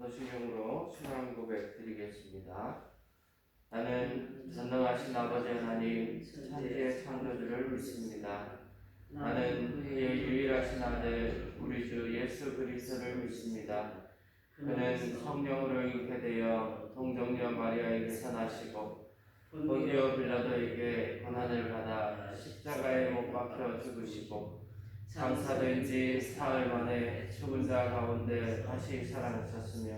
도시명으로 신앙 고백 드리겠습니다. 나는 전능하신 아버지 하나님 천지의 창조주를 믿습니다. 나는 그의 유일하신 아들 우리 주 예수 그리스도를 믿습니다. 그는 성령으로 잉태되어 동정녀 마리아에게서 나시고 본디오 빌라도에게 고난을 받아 십자가에 못 박혀 죽으시고 장사된 지 사흘 만에 죽은 자 가운데 다시 살아나셨으며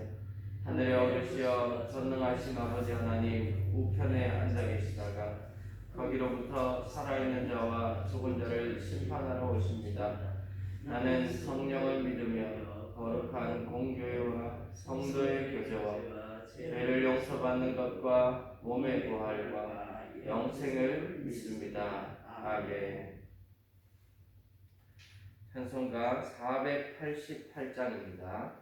하늘에 오르시어 전능하신 아버지 하나님 우편에 앉아 계시다가 거기로부터 살아있는 자와 죽은 자를 심판하러 오십니다. 나는 성령을 믿으며 거룩한 공교회와 성도의 교제와 죄를 용서받는 것과 몸의 부활과 영생을 믿습니다. 아멘. 찬송가 488장입니다.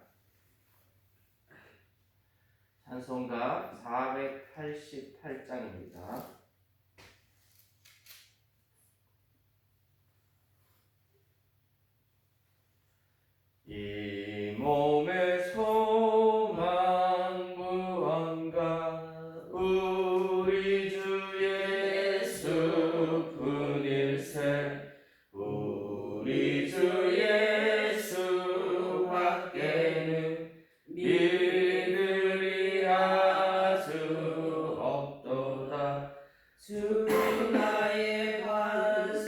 찬송가 488장입니다. 이 몸의 소망 무언가 우리 주 예수 분일세 우리 주 예수 밖에는 믿으리 아주 없도다. 주 나의 반석이시니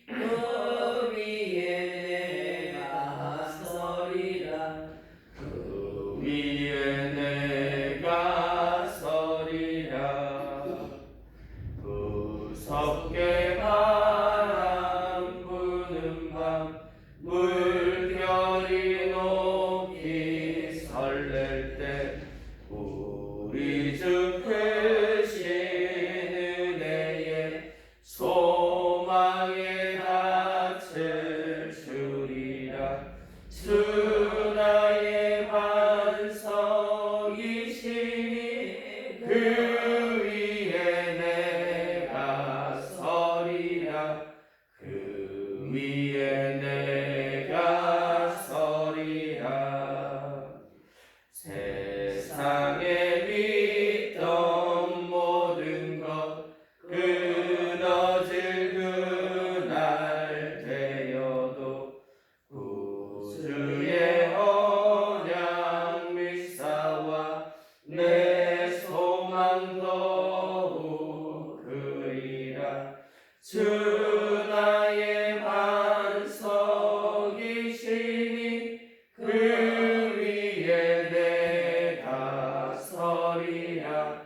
그 위에 내가 서리라. 그 위에 내가 서리라. 무섭게 바람 부는 밤 물결이 높이 설렐 때 우리 주 크신 은혜에 소망에 닻을 주리라. 주 나의 반석이시니 그 위에 내가 서리라. 그 위에 내가 서리라. 세상에 믿던 모든 것 끊어질 그날 되어도 구주의 언약 믿사와 내 소망 더욱 그리라. 주 나의 반석이시니 그 위에 내가 서리라.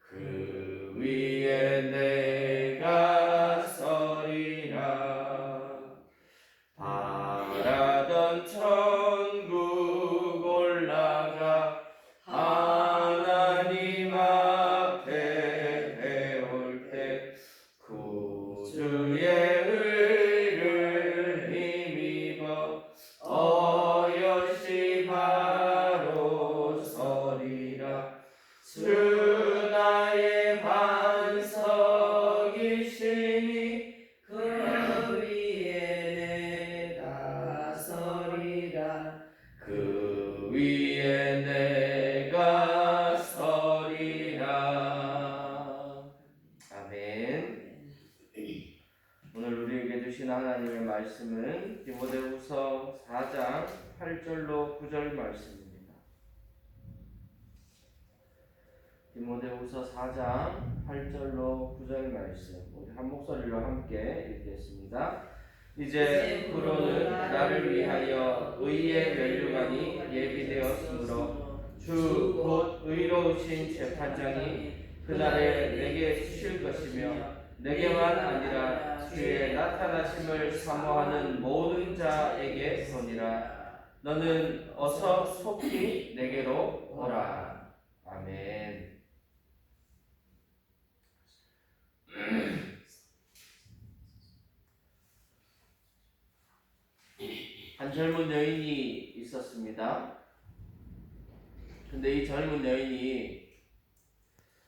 그 위에 내가 서리라. 바라던 천국 올라가 하나님 앞에 배울 때 구주의 의를 힘입어 어여시 바로 서리라. 주 나의 반석이시니 그 위에 내가 서리라. 그 위에 내가 서리라. 아멘. 오늘 우리에게 주신 하나님의 말씀은 디모데후서 4장 8절로 9절 말씀입니다. 디모데후서 4장 8절로 9절 말씀 우리 한 목소리로 함께 읽겠습니다. 이제 그로는 나를 위하여 의의 면류관이 예비되었으므로 주 곧 의로우신 재판장이 그날에 내게 주실 것이며 내게만 아니라 주의 나타나심을 사모하는 모든 자에게 소니라. 너는 어서 속히 내게로 오라. 아멘. 한 젊은 여인이 있었습니다. 근데 이 젊은 여인이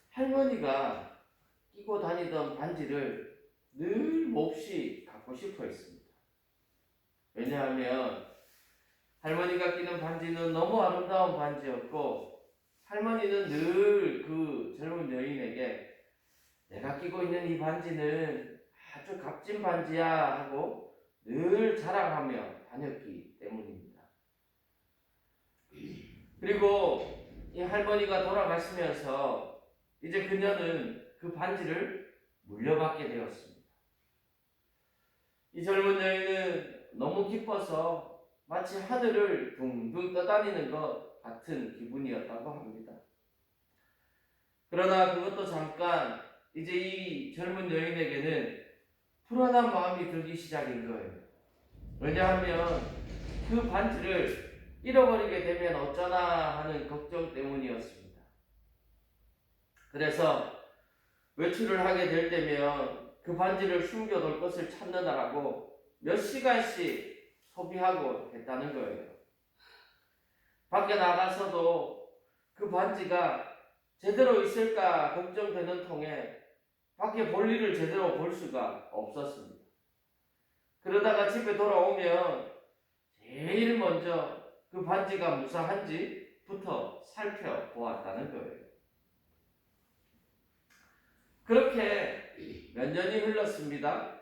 할머니가 끼고 다니던 반지를 늘 몹시 갖고 싶어 했습니다. 왜냐하면 할머니가 끼는 반지는 너무 아름다운 반지였고 할머니는 늘 그 젊은 여인에게 내가 끼고 있는 이 반지는 아주 값진 반지야 하고 늘 자랑하며 다녔기 때문입니다. 그리고 이 할머니가 돌아가시면서 이제 그녀는 그 반지를 물려받게 되었습니다. 이 젊은 여인은 너무 기뻐서 마치 하늘을 둥둥 떠다니는 것 같은 기분이었다고 합니다. 그러나 그것도 잠깐 이제 이 젊은 여인에게는 불안한 마음이 들기 시작인 거예요. 왜냐하면 그 반지를 잃어버리게 되면 어쩌나 하는 걱정 때문이었습니다. 그래서 외출을 하게 될 때면 그 반지를 숨겨둘 것을 찾느라고 몇 시간씩 소비하고 했다는 거예요. 밖에 나가서도 그 반지가 제대로 있을까 걱정되는 통에 밖에 볼일을 제대로 볼 수가 없었습니다. 그러다가 집에 돌아오면 제일 먼저 그 반지가 무사한지부터 살펴보았다는 거예요. 그렇게 몇 년이 흘렀습니다.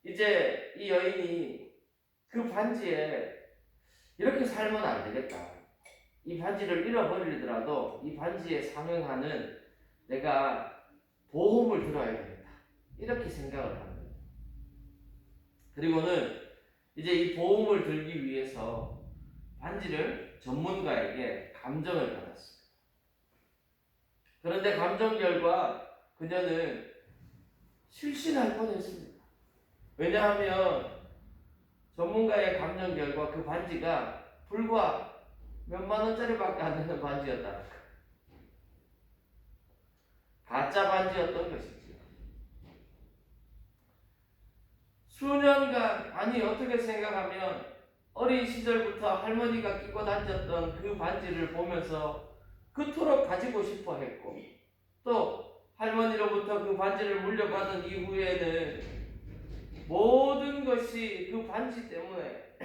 이제 이 여인이 그 반지에 이렇게 살면 안 되겠다. 이 반지를 잃어버리더라도 이 반지에 상응하는 내가 보험을 들어야 되겠다. 이렇게 생각을 합니다. 그리고는 이제 이 보험을 들기 위해서 반지를 전문가에게 감정을 받았습니다. 그런데 감정 결과 그녀는 실신할 뻔했습니다. 왜냐하면 전문가의 감정 결과 그 반지가 불과 몇만 원짜리밖에 안 되는 반지였다. 가짜 반지였던 것이죠. 수년간, 아니 어떻게 생각하면 어린 시절부터 할머니가 끼고 다녔던 그 반지를 보면서 그토록 가지고 싶어 했고, 또 할머니로부터 그 반지를 물려받은 이후에는 모든 것이 그 반지 때문에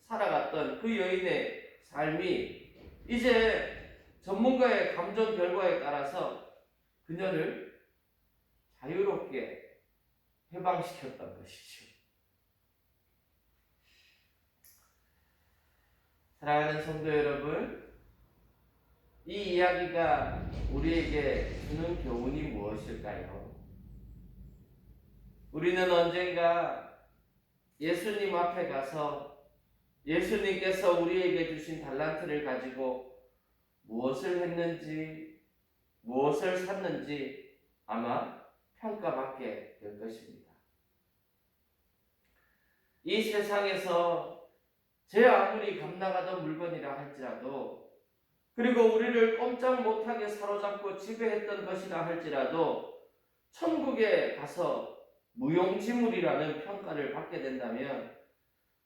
살아갔던 그 여인의 삶이 이제 전문가의 감정 결과에 따라서 그녀를 자유롭게 해방시켰던 것이죠. 사랑하는 성도 여러분, 이 이야기가 우리에게 주는 교훈이 무엇일까요? 우리는 언젠가 예수님 앞에 가서 예수님께서 우리에게 주신 달란트를 가지고 무엇을 했는지, 무엇을 샀는지 아마 평가받게 될 것입니다. 이 세상에서 제 아무리 값나가던 물건이라 할지라도, 그리고 우리를 꼼짝 못하게 사로잡고 지배했던 것이라 할지라도 천국에 가서 무용지물이라는 평가를 받게 된다면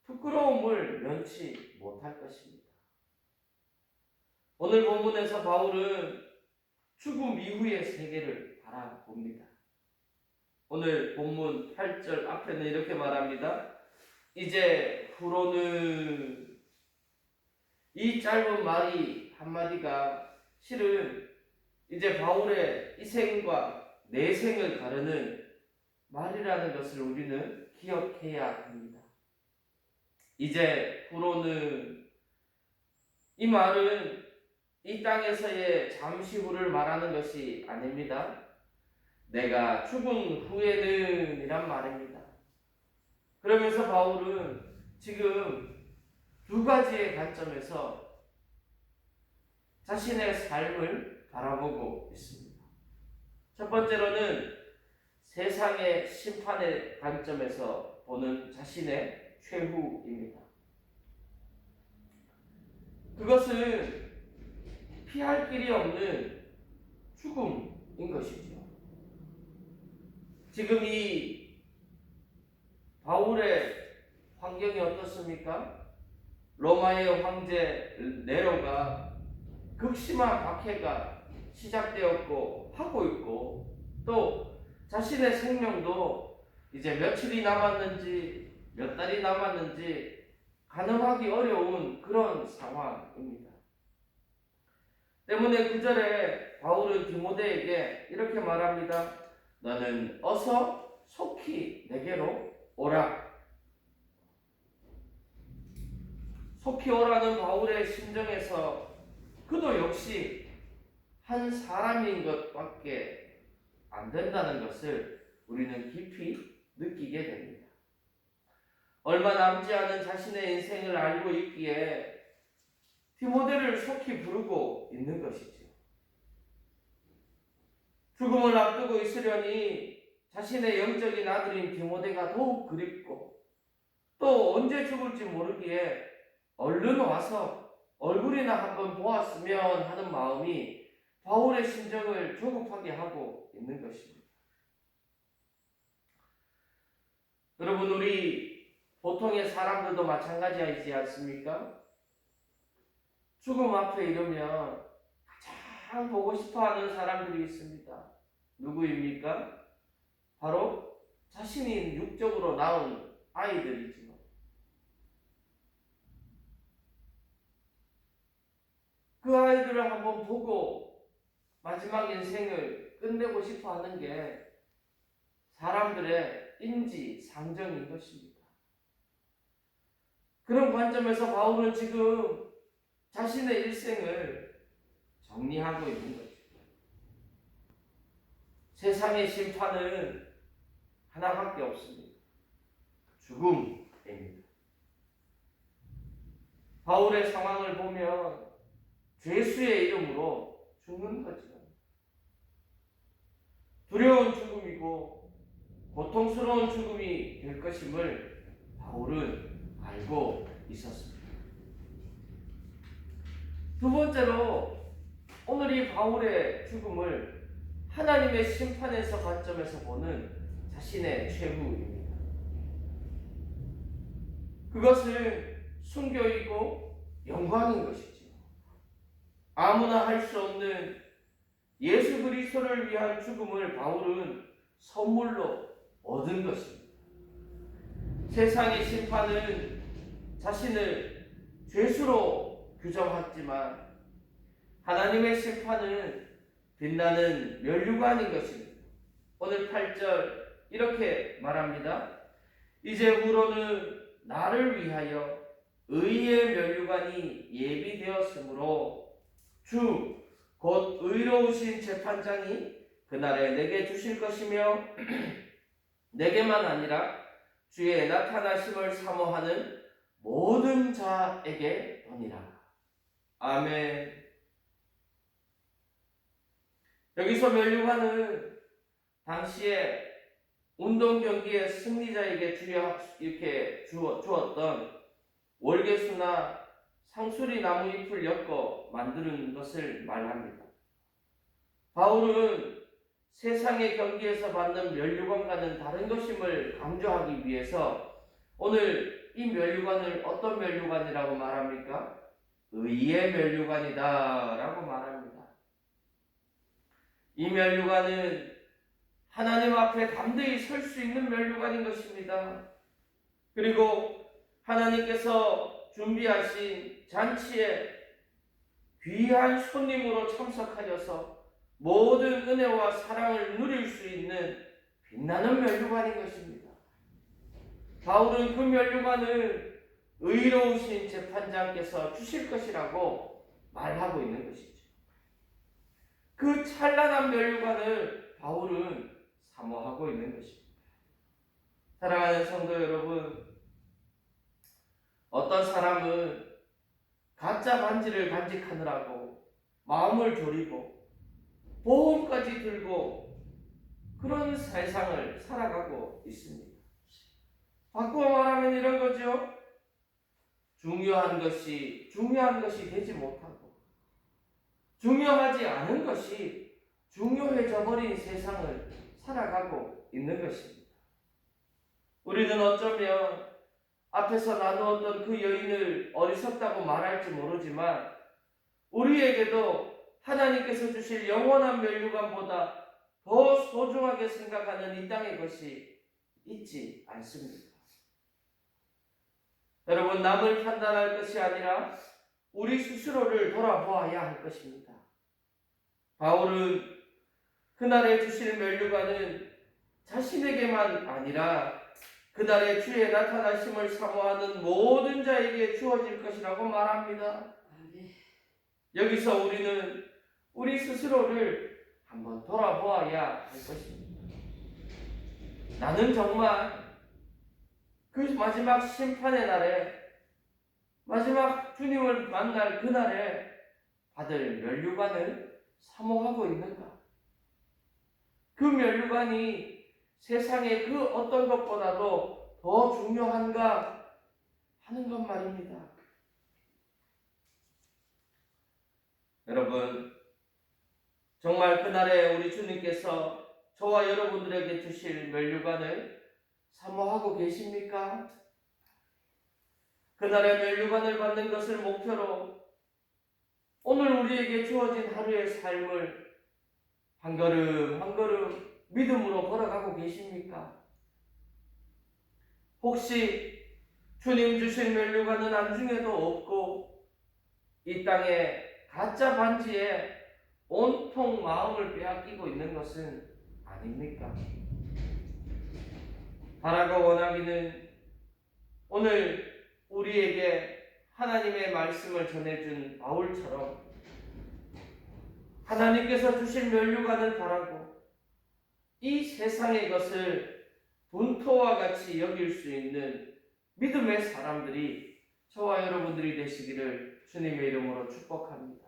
부끄러움을 면치 못할 것입니다. 오늘 본문에서 바울은 죽음 이후의 세계를 바라봅니다. 오늘 본문 8절 앞에는 이렇게 말합니다. 이제 후로는, 이 짧은 말이 한마디가 실은 이제 바울의 이 생과 내생을 가르는 말이라는 것을 우리는 기억해야 합니다. 이제 후로는, 이 말은 이 땅에서의 잠시 후를 말하는 것이 아닙니다. 내가 죽은 후에는 이란 말입니다. 그러면서 바울은 지금 두 가지의 관점에서 자신의 삶을 바라보고 있습니다. 첫 번째로는 세상의 심판의 관점에서 보는 자신의 최후입니다. 그것은 피할 길이 없는 죽음인 것이죠. 지금 이 바울의 환경이 어떻습니까? 로마의 황제 네로가 극심한 박해가 시작되었고 하고 있고, 또 자신의 생명도 이제 며칠이 남았는지 몇 달이 남았는지 가늠하기 어려운 그런 상황입니다. 때문에 9절에 바울은 디모데에게 이렇게 말합니다. 너는 어서 속히 내게로 오라. 속히 오라는 바울의 심정에서 그도 역시 한 사람인 것밖에 안 된다는 것을 우리는 깊이 느끼게 됩니다. 얼마 남지 않은 자신의 인생을 알고 있기에 디모데를 속히 부르고 있는 것이죠. 죽음을 앞두고 있으려니 자신의 영적인 아들인 디모데가 더욱 그립고 또 언제 죽을지 모르기에 얼른 와서 얼굴이나 한번 보았으면 하는 마음이 바울의 심정을 조급하게 하고 있는 것입니다. 여러분, 우리 보통의 사람들도 마찬가지이지 않습니까? 죽음 앞에 이르면 가장 보고 싶어하는 사람들이 있습니다. 누구입니까? 바로 자신이 육적으로 낳은 아이들이지요. 그 아이들을 한번 보고 마지막 인생을 끝내고 싶어하는 게 사람들의 인지상정인 것입니다. 그런 관점에서 바울은 지금 자신의 일생을 정리하고 있는 거죠. 세상의 심판은 하나밖에 없습니다. 죽음입니다. 바울의 상황을 보면 죄수의 이름으로 죽는 거죠. 두려운 죽음이고 고통스러운 죽음이 될 것임을 바울은 알고 있었습니다. 두 번째로 오늘 이 바울의 죽음을 하나님의 심판에서 관점에서 보는 자신의 최후입니다. 그것은 순교이고 영광인 것이지요. 아무나 할 수 없는 예수 그리스도를 위한 죽음을 바울은 선물로 얻은 것입니다. 세상의 심판은 자신을 죄수로 규정했지만 하나님의 심판은 빛나는 면류관인 것입니다. 오늘 8절 이렇게 말합니다. 이제부로는 나를 위하여 의의 면류관이 예비되었으므로 주 곧 의로우신 재판장이 그날에 내게 주실 것이며 내게만 아니라 주의 나타나심을 사모하는 모든 자에게 도니라. 아멘. 여기서 면류관은 당시에 운동 경기의 승리자에게 이렇게 주었던 월계수나 상수리 나무 잎을 엮어 만드는 것을 말합니다. 바울은 세상의 경기에서 받는 면류관과는 다른 것임을 강조하기 위해서 오늘 이 면류관을 어떤 면류관이라고 말합니까? 의의 면류관이다 라고 말합니다. 이 면류관은 하나님 앞에 담대히 설 수 있는 면류관인 것입니다. 그리고 하나님께서 준비하신 잔치에 귀한 손님으로 참석하여서 모든 은혜와 사랑을 누릴 수 있는 빛나는 면류관인 것입니다. 바울은 그 면류관을 의로우신 재판장께서 주실 것이라고 말하고 있는 것이죠. 그 찬란한 면류관을 바울은 사모하고 있는 것입니다. 사랑하는 성도 여러분, 어떤 사람은 가짜 반지를 간직하느라고 마음을 졸이고 보험까지 들고 그런 세상을 살아가고 있습니다. 바꾸어 말하면 이런 거죠. 중요한 것이 되지 못하고 중요하지 않은 것이 중요해져 버린 세상을 살아가고 있는 것입니다. 우리는 어쩌면 앞에서 나누었던 그 여인을 어리석다고 말할지 모르지만 우리에게도 하나님께서 주실 영원한 면류관보다 더 소중하게 생각하는 이 땅의 것이 있지 않습니다. 여러분, 남을 판단할 것이 아니라 우리 스스로를 돌아보아야 할 것입니다. 바울은 그날에 주실 면류관은 자신에게만 아니라 그날의 주의 나타나심을 사모하는 모든 자에게 주어질 것이라고 말합니다. 여기서 우리는 우리 스스로를 한번 돌아보아야 할 것입니다. 나는 정말 그 마지막 심판의 날에, 마지막 주님을 만날 그날에 받을 면류관을 사모하고 있는가? 그 면류관이 세상의 그 어떤 것보다도 더 중요한가 하는 것 말입니다. 여러분, 정말 그날에 우리 주님께서 저와 여러분들에게 주실 면류관을 사모하고 계십니까? 그날의 면류관을 받는 것을 목표로 오늘 우리에게 주어진 하루의 삶을 한 걸음 한 걸음 믿음으로 걸어가고 계십니까? 혹시 주님 주신 면류관은 안중에도 없고 이 땅에 가짜 반지에 온통 마음을 빼앗기고 있는 것은 아닙니까? 바라고 원하기는 오늘 우리에게 하나님의 말씀을 전해준 바울처럼 하나님께서 주신 면류관을 바라고 이 세상의 것을 분토와 같이 여길 수 있는 믿음의 사람들이 저와 여러분들이 되시기를 주님의 이름으로 축복합니다.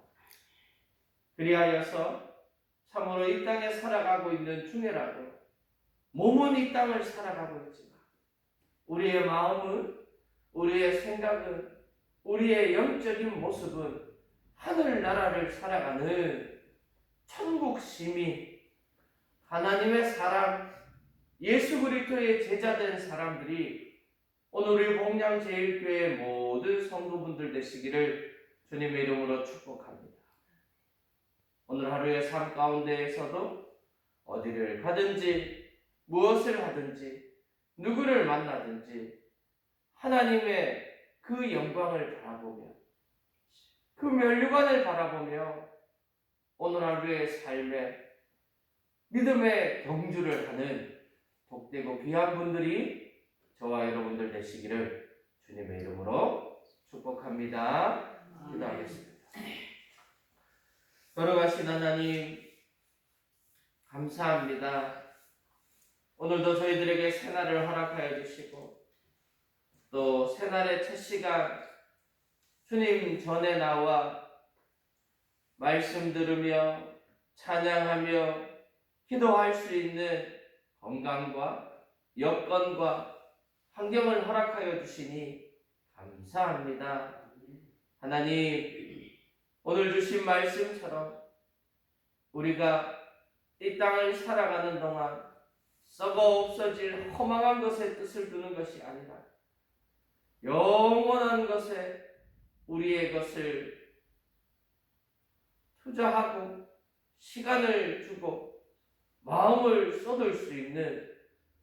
그리하여서 참으로 이 땅에 살아가고 있는 중에라도 몸은 이 땅을 살아가고 있지만 우리의 마음은, 우리의 생각은, 우리의 영적인 모습은 하늘나라를 살아가는 천국 시민, 하나님의 사람, 예수 그리스도의 제자된 사람들이 오늘 우리 복량제일교회 모든 성도분들 되시기를 주님의 이름으로 축복합니다. 오늘 하루의 삶 가운데에서도 어디를 가든지 무엇을 하든지 누구를 만나든지 하나님의 그 영광을 바라보며 그 면류관을 바라보며 오늘 하루의 삶에 믿음의 경주를 하는 복되고 귀한 분들이 저와 여러분들 되시기를 주님의 이름으로 축복합니다. 기도하겠습니다. 걸어가신 하나님 감사합니다. 오늘도 저희들에게 새날을 허락하여 주시고 또 새날의 첫 시간 주님 전에 나와 말씀 들으며 찬양하며 기도할 수 있는 건강과 여건과 환경을 허락하여 주시니 감사합니다. 하나님, 오늘 주신 말씀처럼 우리가 이 땅을 살아가는 동안 썩어 없어질 허망한 것에 뜻을 두는 것이 아니라 영원한 것에 우리의 것을 투자하고 시간을 주고 마음을 쏟을 수 있는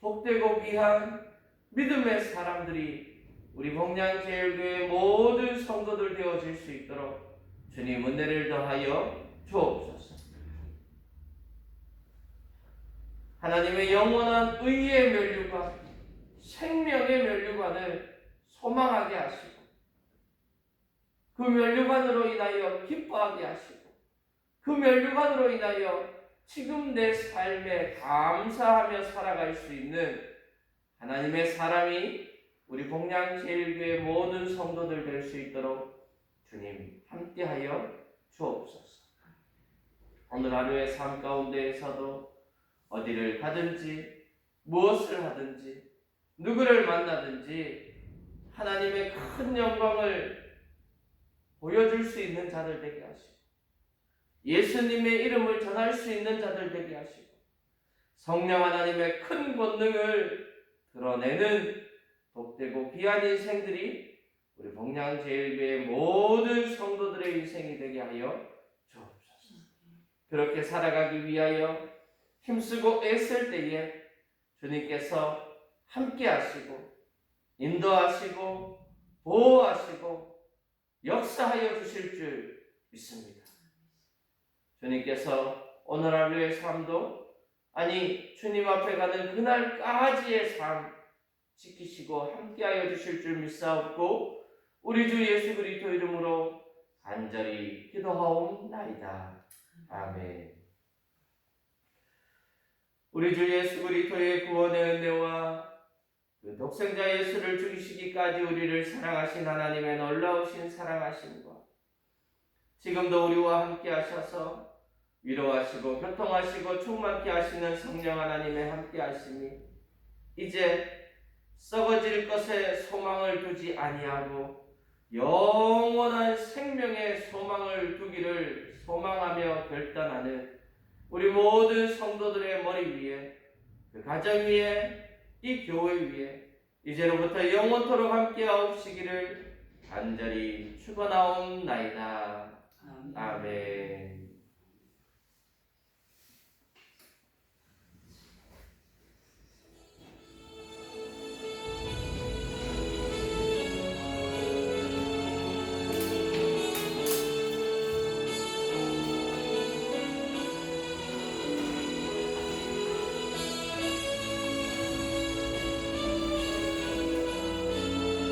복되고 귀한 믿음의 사람들이 우리 복량제일교회 모든 성도들 되어질 수 있도록 주님 은혜를 더하여 주옵소서. 하나님의 영원한 의의 면류관, 생명의 면류관을 소망하게 하시고 그 면류관으로 인하여 기뻐하게 하시고 그 면류관으로 인하여 지금 내 삶에 감사하며 살아갈 수 있는 하나님의 사람이 우리 복량제일교회 모든 성도들 될 수 있도록 주님 함께하여 주옵소서. 오늘 하루의 삶 가운데에서도 어디를 가든지 무엇을 하든지 누구를 만나든지 하나님의 큰 영광을 보여줄 수 있는 자들 되게 하시고 예수님의 이름을 전할 수 있는 자들 되게 하시고 성령 하나님의 큰 권능을 드러내는 복되고 귀한 인생들이 우리 복량제일교회 모든 성도들의 인생이 되게 하여 주옵소서. 그렇게 살아가기 위하여 힘쓰고 애쓸 때에 주님께서 함께 하시고 인도하시고 보호하시고 역사하여 주실 줄 믿습니다. 주님께서 오늘 하루의 삶도, 아니 주님 앞에 가는 그날까지의 삶 지키시고 함께하여 주실 줄 믿사옵고 우리 주 예수 그리스도 이름으로 간절히 기도하옵나이다. 아멘. 우리 주 예수 그리스도의 구원의 은혜와 그 독생자 예수를 죽이시기까지 우리를 사랑하신 하나님의 놀라우신 사랑하심과 지금도 우리와 함께 하셔서 위로하시고 교통하시고 충만케 하시는 성령 하나님의 함께 하심이 이제 썩어질 것에 소망을 두지 아니하고 영원한 생명의 소망을 두기를 소망하며 결단하는 우리 모든 성도들의 머리 위에, 그 가정 위에, 이 교회 위에 이제로부터 영원토록 함께하옵시기를 간절히 축원하옵나이다. 아멘.